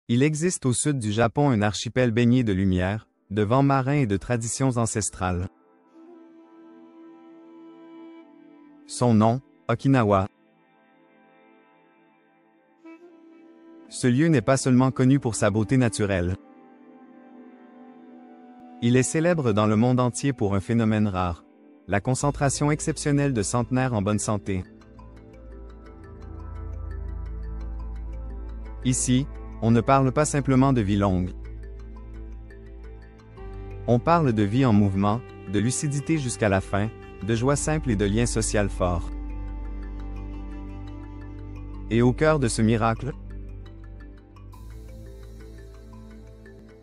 Il existe au sud du Japon un archipel baigné de lumière, de vents marins et de traditions ancestrales. Son nom, Okinawa. Ce lieu n'est pas seulement connu pour sa beauté naturelle. Il est célèbre dans le monde entier pour un phénomène rare, la concentration exceptionnelle de centenaires en bonne santé. Ici, on ne parle pas simplement de vie longue. On parle de vie en mouvement, de lucidité jusqu'à la fin, de joie simple et de liens sociaux forts. Et au cœur de ce miracle,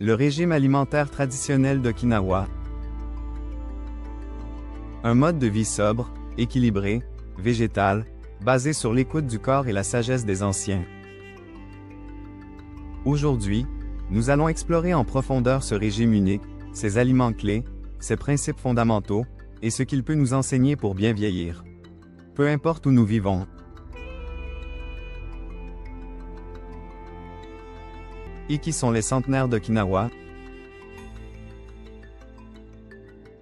le régime alimentaire traditionnel d'Okinawa. Un mode de vie sobre, équilibré, végétal, basé sur l'écoute du corps et la sagesse des anciens. Aujourd'hui, nous allons explorer en profondeur ce régime unique, ses aliments clés, ses principes fondamentaux, et ce qu'il peut nous enseigner pour bien vieillir. Peu importe où nous vivons. Et qui sont les centenaires d'Okinawa?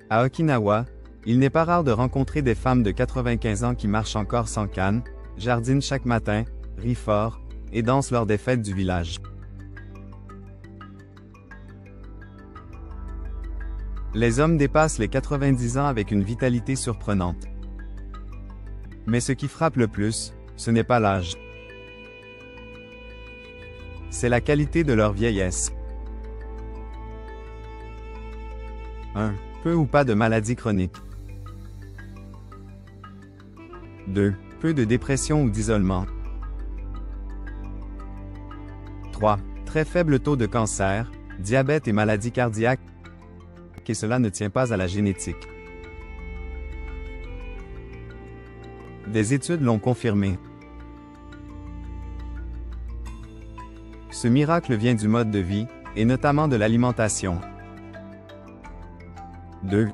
À Okinawa, il n'est pas rare de rencontrer des femmes de 95 ans qui marchent encore sans canne, jardinent chaque matin, rient fort, et dansent lors des fêtes du village. Les hommes dépassent les 90 ans avec une vitalité surprenante. Mais ce qui frappe le plus, ce n'est pas l'âge. C'est la qualité de leur vieillesse. 1. Peu ou pas de maladies chroniques. 2. Peu de dépression ou d'isolement. 3. Très faible taux de cancer, diabète et maladies cardiaques. Et cela ne tient pas à la génétique. Des études l'ont confirmé. Ce miracle vient du mode de vie, et notamment de l'alimentation. 2.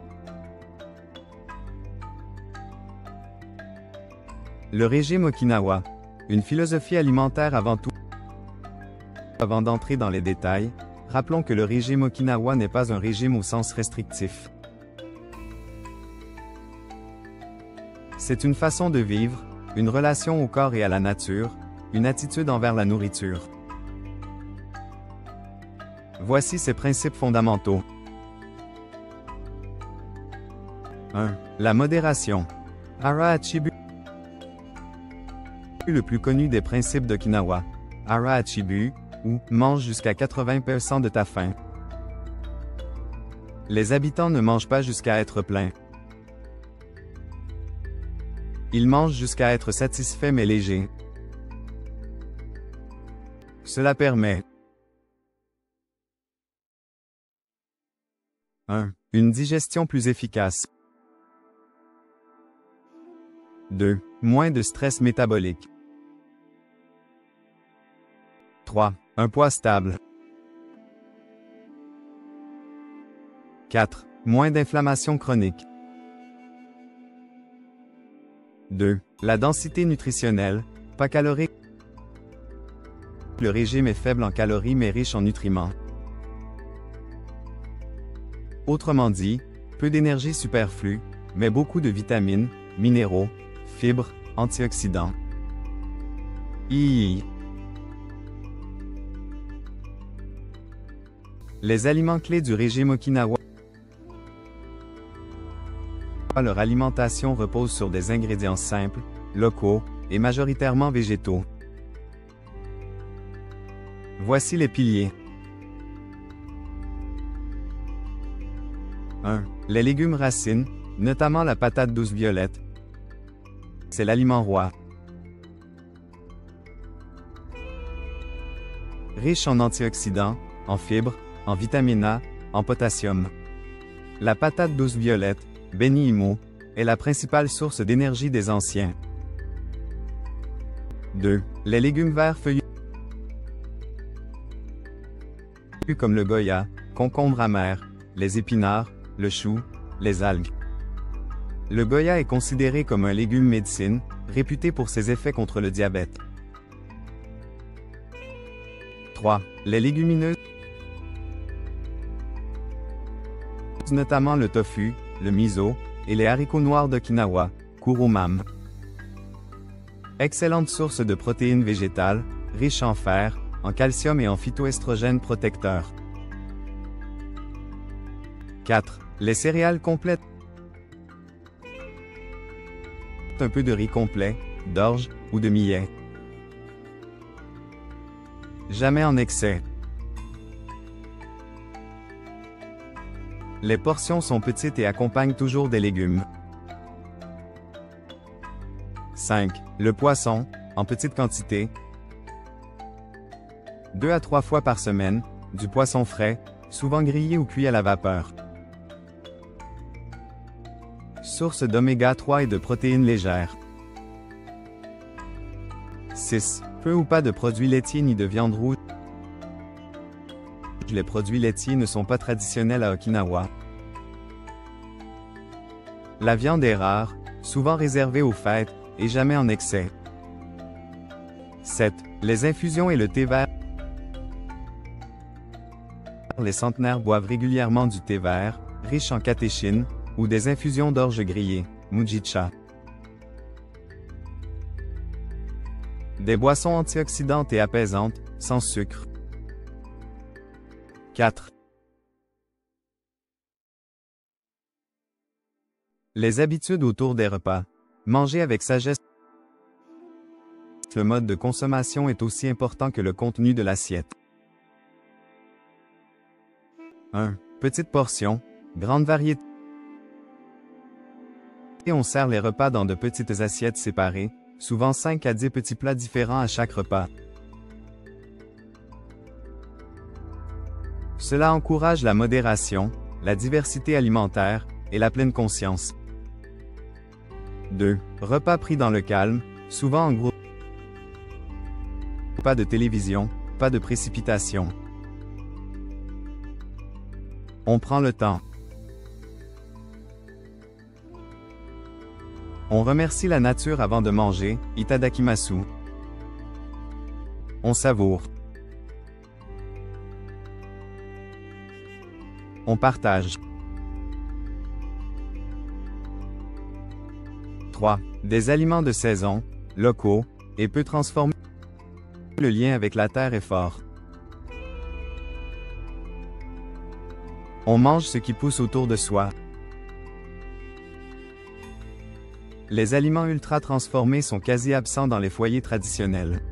Le régime Okinawa, une philosophie alimentaire avant tout. Avant d'entrer dans les détails, rappelons que le régime Okinawa n'est pas un régime au sens restrictif. C'est une façon de vivre, une relation au corps et à la nature, une attitude envers la nourriture. Voici ses principes fondamentaux. 1. La modération. Hara Achibu. Le plus connu des principes d'Okinawa. Hara Achibu, ou mange jusqu'à 80% de ta faim. Les habitants ne mangent pas jusqu'à être pleins. Ils mangent jusqu'à être satisfaits mais légers. Cela permet 1. Une digestion plus efficace. 2. Moins de stress métabolique. 3. Un poids stable. 4. Moins d'inflammation chronique. 2. La densité nutritionnelle, pas calorique. Le régime est faible en calories mais riche en nutriments. Autrement dit, peu d'énergie superflue, mais beaucoup de vitamines, minéraux, fibres, antioxydants. Les aliments clés du régime Okinawa. Leur alimentation repose sur des ingrédients simples, locaux, et majoritairement végétaux. Voici les piliers. 1. Les légumes racines, notamment la patate douce violette. C'est l'aliment roi. Riche en antioxydants, en fibres, en vitamine A, en potassium. La patate douce violette, Beni Imo, est la principale source d'énergie des anciens. 2. Les légumes verts feuillus comme le goya, concombre amer, les épinards, le chou, les algues. Le goya est considéré comme un légume médecine, réputé pour ses effets contre le diabète. 3. 3. Les légumineuses, notamment le tofu, le miso, et les haricots noirs d'Okinawa, kurumam. Excellente source de protéines végétales, riche en fer, en calcium et en phytoestrogènes protecteurs. 4. Les céréales complètes. Un peu de riz complet, d'orge ou de millet. Jamais en excès. Les portions sont petites et accompagnent toujours des légumes. 5. Le poisson, en petite quantité. 2 à 3 fois par semaine, du poisson frais, souvent grillé ou cuit à la vapeur. Source d'oméga 3 et de protéines légères. 6. Peu ou pas de produits laitiers ni de viande rouge. Les produits laitiers ne sont pas traditionnels à Okinawa. La viande est rare, souvent réservée aux fêtes, et jamais en excès. 7. Les infusions et le thé vert. Les centenaires boivent régulièrement du thé vert, riche en catéchine, ou des infusions d'orge grillée, mujicha. Des boissons antioxydantes et apaisantes, sans sucre. 4. Les habitudes autour des repas. Manger avec sagesse. Le mode de consommation est aussi important que le contenu de l'assiette. 1. Petite portion, grande variété. Et on sert les repas dans de petites assiettes séparées, souvent 5 à 10 petits plats différents à chaque repas. Cela encourage la modération, la diversité alimentaire et la pleine conscience. 2. Repas pris dans le calme, souvent en groupe. Pas de télévision, pas de précipitation. On prend le temps. On remercie la nature avant de manger, itadakimasu. On savoure. On partage. 3. Des aliments de saison, locaux, et peu transformés. Le lien avec la terre est fort. On mange ce qui pousse autour de soi. Les aliments ultra transformés sont quasi absents dans les foyers traditionnels.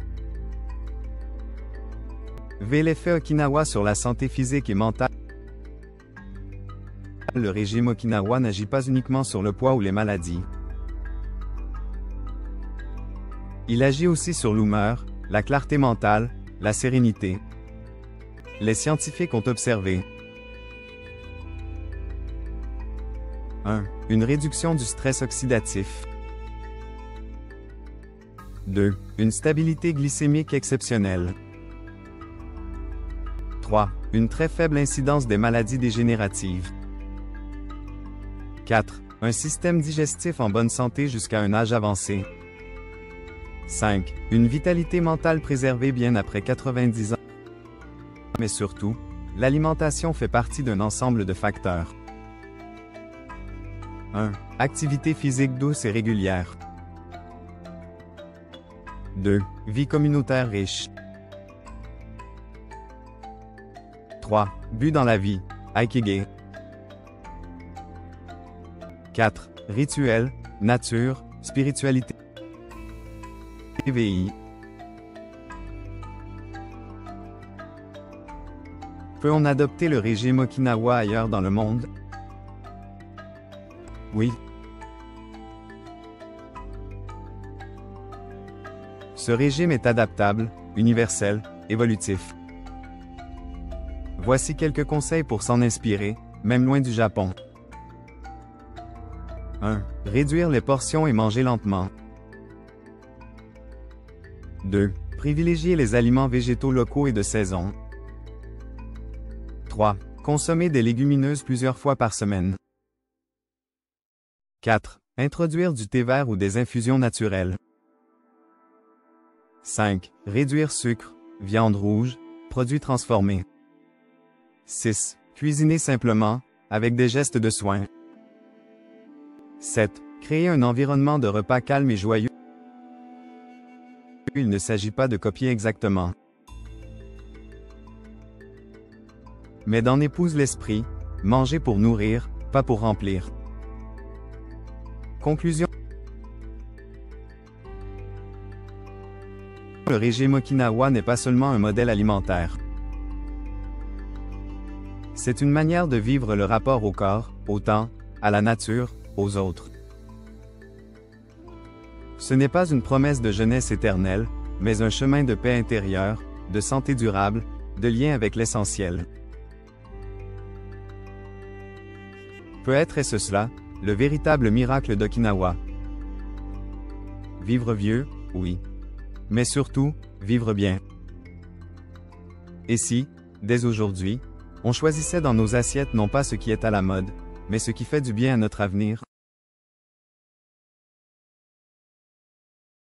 V. L'effet Okinawa sur la santé physique et mentale. Le régime Okinawa n'agit pas uniquement sur le poids ou les maladies. Il agit aussi sur l'humeur, la clarté mentale, la sérénité. Les scientifiques ont observé 1. Une réduction du stress oxydatif. 2. Une stabilité glycémique exceptionnelle. 3. Une très faible incidence des maladies dégénératives. 4. Un système digestif en bonne santé jusqu'à un âge avancé. 5. Une vitalité mentale préservée bien après 90 ans. Mais surtout, l'alimentation fait partie d'un ensemble de facteurs. 1. Activité physique douce et régulière. 2. Vie communautaire riche. 3. But dans la vie, Aikige. 4. Rituel, nature, spiritualité. PVI. Peut-on adopter le régime Okinawa ailleurs dans le monde? Oui. Ce régime est adaptable, universel, évolutif. Voici quelques conseils pour s'en inspirer, même loin du Japon. 1. Réduire les portions et manger lentement. 2. Privilégier les aliments végétaux locaux et de saison. 3. Consommer des légumineuses plusieurs fois par semaine. 4. Introduire du thé vert ou des infusions naturelles. 5. Réduire sucre, viande rouge, produits transformés. 6. Cuisiner simplement, avec des gestes de soin. 7. Créer un environnement de repas calme et joyeux. Il ne s'agit pas de copier exactement, mais d'en épouse l'esprit, manger pour nourrir, pas pour remplir. Conclusion. Le régime Okinawa n'est pas seulement un modèle alimentaire. C'est une manière de vivre le rapport au corps, au temps, à la nature, aux autres. Ce n'est pas une promesse de jeunesse éternelle, mais un chemin de paix intérieure, de santé durable, de lien avec l'essentiel. Peut-être est-ce cela, le véritable miracle d'Okinawa. Vivre vieux, oui. Mais surtout, vivre bien. Et si, dès aujourd'hui, on choisissait dans nos assiettes non pas ce qui est à la mode, mais ce qui fait du bien à notre avenir?